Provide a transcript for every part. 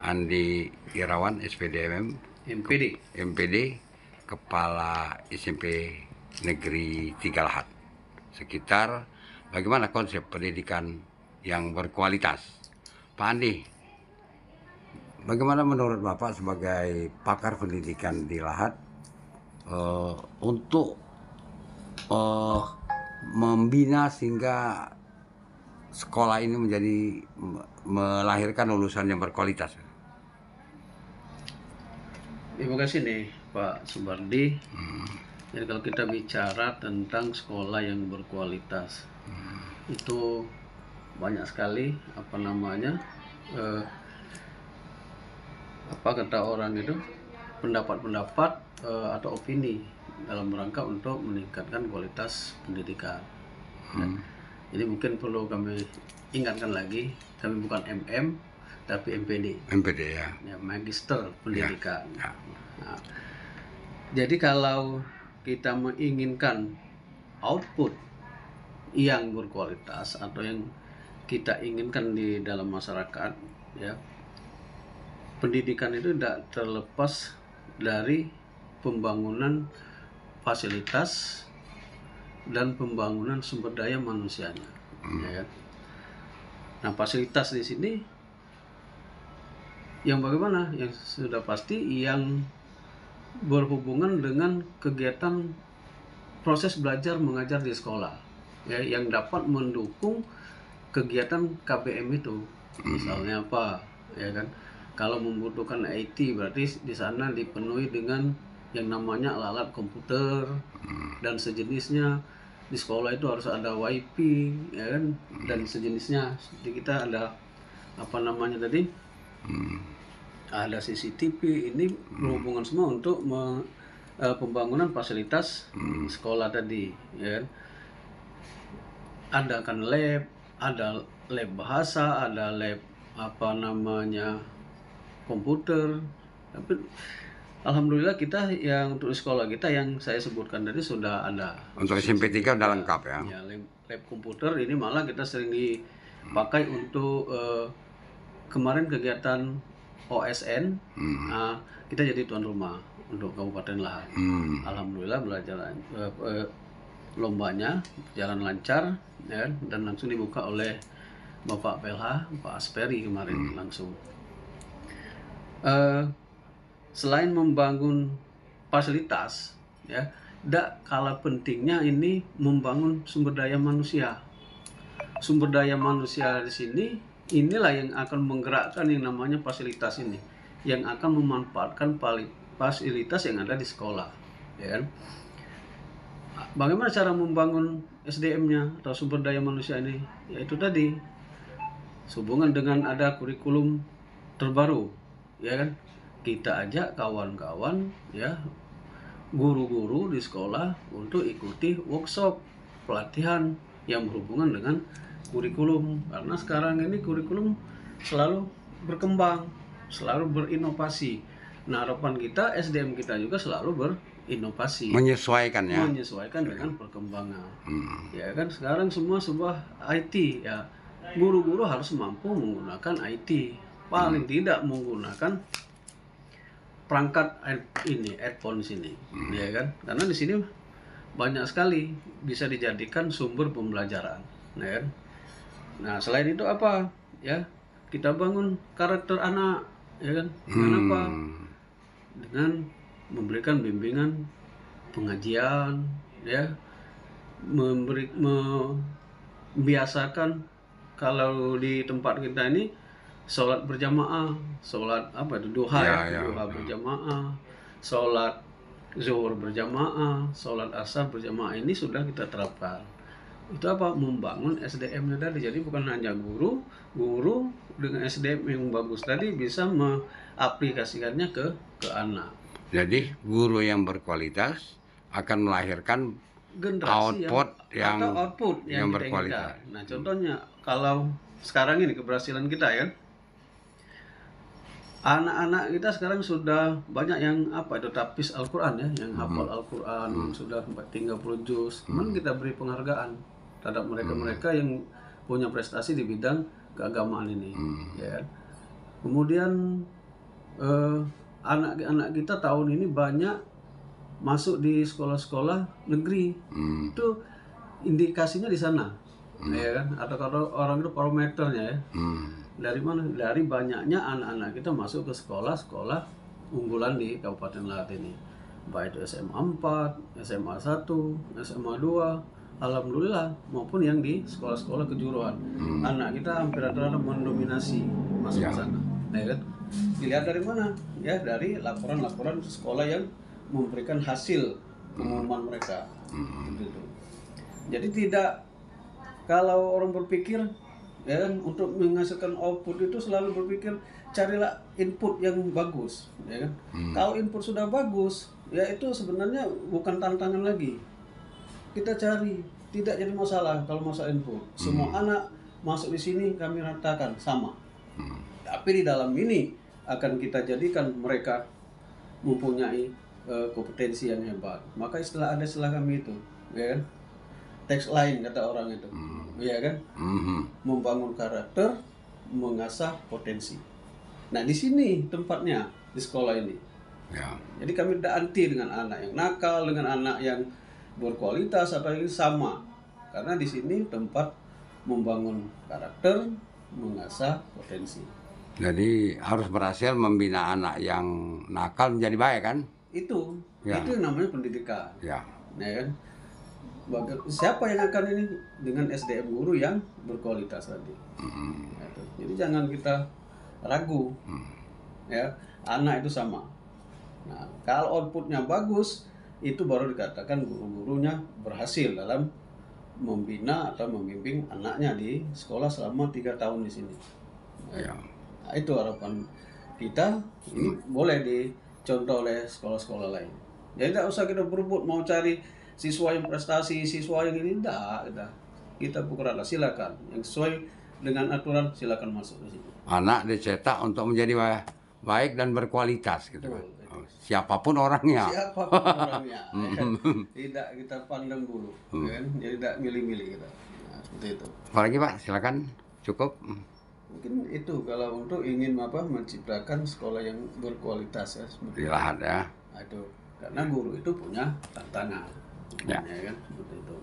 Andi Irawan, SPDMM, MPD, Kepala SMP Negeri 3 Lahat. Sekitar bagaimana konsep pendidikan yang berkualitas. Pak Andi, bagaimana menurut Bapak sebagai pakar pendidikan di Lahat untuk membina sehingga sekolah ini menjadi melahirkan lulusan yang berkualitas? Terima kasih nih Pak Subardi. Jadi kalau kita bicara tentang sekolah yang berkualitas, itu banyak sekali apa kata orang itu, pendapat-pendapat atau opini dalam rangka untuk meningkatkan kualitas pendidikan. Jadi mungkin perlu kami ingatkan lagi, kami bukan MM tapi MPD. MPD ya. Magister Pendidikan. Ya. Nah, jadi kalau kita menginginkan output yang berkualitas atau yang kita inginkan di dalam masyarakat, ya, pendidikan itu tidak terlepas dari pembangunan fasilitas dan pembangunan sumber daya manusianya. Ya. Nah, fasilitas di sini yang bagaimana? Yang sudah pasti yang berhubungan dengan kegiatan proses belajar mengajar di sekolah, ya, yang dapat mendukung kegiatan KBM itu. Misalnya apa, ya kan? Kalau membutuhkan IT, berarti di sana dipenuhi dengan yang namanya alat komputer dan sejenisnya. Di sekolah itu harus ada WiFi, ya kan, dan sejenisnya. Jadi kita ada ada CCTV. Ini berhubungan semua untuk pembangunan fasilitas sekolah tadi, ya kan. Ada kan lab, ada lab bahasa, ada lab komputer. Tapi alhamdulillah kita yang untuk sekolah kita yang saya sebutkan tadi sudah ada. Untuk SMP 3 udah lengkap ya. Ya, lab komputer ini malah kita sering dipakai untuk kemarin kegiatan OSN. Kita jadi tuan rumah untuk Kabupaten Lahat. Alhamdulillah lombanya berjalan lancar, ya, dan langsung dibuka oleh Bapak PLH, Pak Asperi kemarin langsung. Selain membangun fasilitas, ya, tidak kalah pentingnya ini membangun sumber daya manusia. Sumber daya manusia di sini inilah yang akan menggerakkan yang namanya fasilitas ini, yang akan memanfaatkan fasilitas yang ada di sekolah, ya kan? Bagaimana cara membangun SDM-nya atau sumber daya manusia ini? Yaitu tadi sehubungan dengan ada kurikulum terbaru, ya kan? Kita ajak kawan-kawan, ya, guru-guru di sekolah untuk ikuti workshop pelatihan yang berhubungan dengan kurikulum, karena sekarang ini kurikulum selalu berkembang, selalu berinovasi. Nah, harapan kita SDM kita juga selalu berinovasi, menyesuaikan dengan perkembangan. Ya kan, sekarang semua sebuah IT, ya, guru-guru harus mampu menggunakan IT, paling tidak menggunakan perangkat headphone sini, ya kan, karena di sini banyak sekali bisa dijadikan sumber pembelajaran, ya kan. Nah, selain itu apa, ya, kita bangun karakter anak, ya kan, dengan apa? Dengan memberikan bimbingan pengajian, ya, membiasakan kalau di tempat kita ini sholat berjamaah, sholat duha, duha berjamaah, sholat zuhur berjamaah, sholat asar berjamaah, ini sudah kita terapkan. Itu apa? Membangun SDM-nya tadi. Jadi bukan hanya guru dengan SDM yang bagus tadi bisa mengaplikasikannya ke anak. Jadi guru yang berkualitas akan melahirkan generasi output yang berkualitas. Nah, contohnya kalau sekarang ini keberhasilan kita, ya, anak-anak kita sekarang sudah banyak yang tapis Al-Quran, ya, yang hafal Al-Quran, sudah 30 juz. Cuman kita beri penghargaan terhadap mereka-mereka yang punya prestasi di bidang keagamaan ini, ya. Kemudian anak-anak kita tahun ini banyak masuk di sekolah-sekolah negeri. Itu indikasinya di sana, ya kan? Atau kalau orang itu parameternya ya. Dari mana? Dari banyaknya anak-anak kita masuk ke sekolah-sekolah unggulan di Kabupaten Lahat ini. Baik itu SMA 4, SMA 1, SMA 2, alhamdulillah, maupun yang di sekolah-sekolah kejuruan. Anak kita hampir rata-rata mendominasi masuk ke sana, ya kan? Dilihat dari mana? Ya dari laporan-laporan sekolah yang memberikan hasil pengumuman mereka. Gitu. Jadi tidak, kalau orang berpikir ya kan, untuk menghasilkan output itu selalu berpikir carilah input yang bagus, ya kan? Kalau input sudah bagus, ya itu sebenarnya bukan tantangan lagi. Kita cari, tidak jadi masalah kalau masalah input. Semua anak masuk di sini kami ratakan sama. Tapi di dalam ini akan kita jadikan mereka mempunyai kompetensi yang hebat. Maka ada istilah kami itu, ya kan? Teks lain kata orang itu, ya kan? Membangun karakter, mengasah potensi. Nah di sini tempatnya di sekolah ini. Ya. Jadi kami tidak anti dengan anak yang nakal, dengan anak yang berkualitas atau yang sama, karena di sini tempat membangun karakter, mengasah potensi. Jadi harus berhasil membina anak yang nakal menjadi baik kan? Itu yang namanya pendidikan. Ya kan? Siapa yang akan ini dengan SDM guru yang berkualitas tadi. Jadi jangan kita ragu. Ya, anak itu sama. Nah, kalau outputnya bagus, itu baru dikatakan guru-gurunya berhasil dalam membina atau membimbing anaknya di sekolah selama 3 tahun di sini. Nah, itu harapan kita. Ini boleh dicontoh oleh sekolah-sekolah lain. Jadi tidak usah kita berebut mau cari siswa yang prestasi, siswa yang ini, tidak. Kita pukul rata, silakan. Yang sesuai dengan aturan silakan masuk di sini. Anak dicetak untuk menjadi baik dan berkualitas gitu kan. Siapapun orangnya. Siapapun orangnya. Kan? Tidak kita pandang dulu, kan? Jadi tidak milih-milih kita. Nah, seperti itu. Apalagi Pak, silakan. Cukup. Mungkin itu kalau untuk ingin menciptakan sekolah yang berkualitas ya. Di Lahat ya. Nah, itu karena guru itu punya tantangan. Ya kan, seperti itu.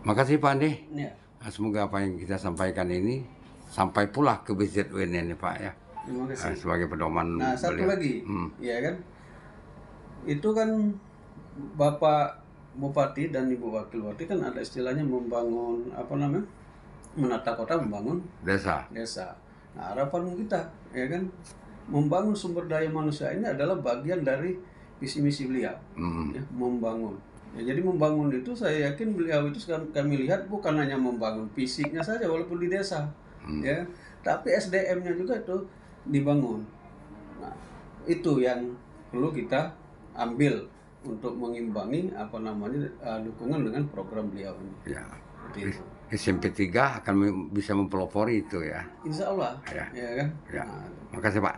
Makasih Pak Andi. Ya. Semoga apa yang kita sampaikan ini sampai pula ke BZUN ini Pak ya. Terima kasih. Sebagai pedoman. Nah, satu lagi, ya kan, itu kan Bapak Bupati dan Ibu Wakil Bupati kan ada istilahnya membangun menata kota, membangun desa. Nah, harapan kita, ya kan, membangun sumber daya manusia ini adalah bagian dari visi misi beliau, ya, membangun. Ya, jadi membangun itu saya yakin beliau itu kami lihat bukan hanya membangun fisiknya saja walaupun di desa, ya, tapi SDM-nya juga itu dibangun. Nah, itu yang perlu kita ambil untuk mengimbangi dukungan dengan program beliau ini. Ya. SMP 3 akan bisa mempelopori itu ya. Insya Allah. Ya kan. Ya. Makasih Pak.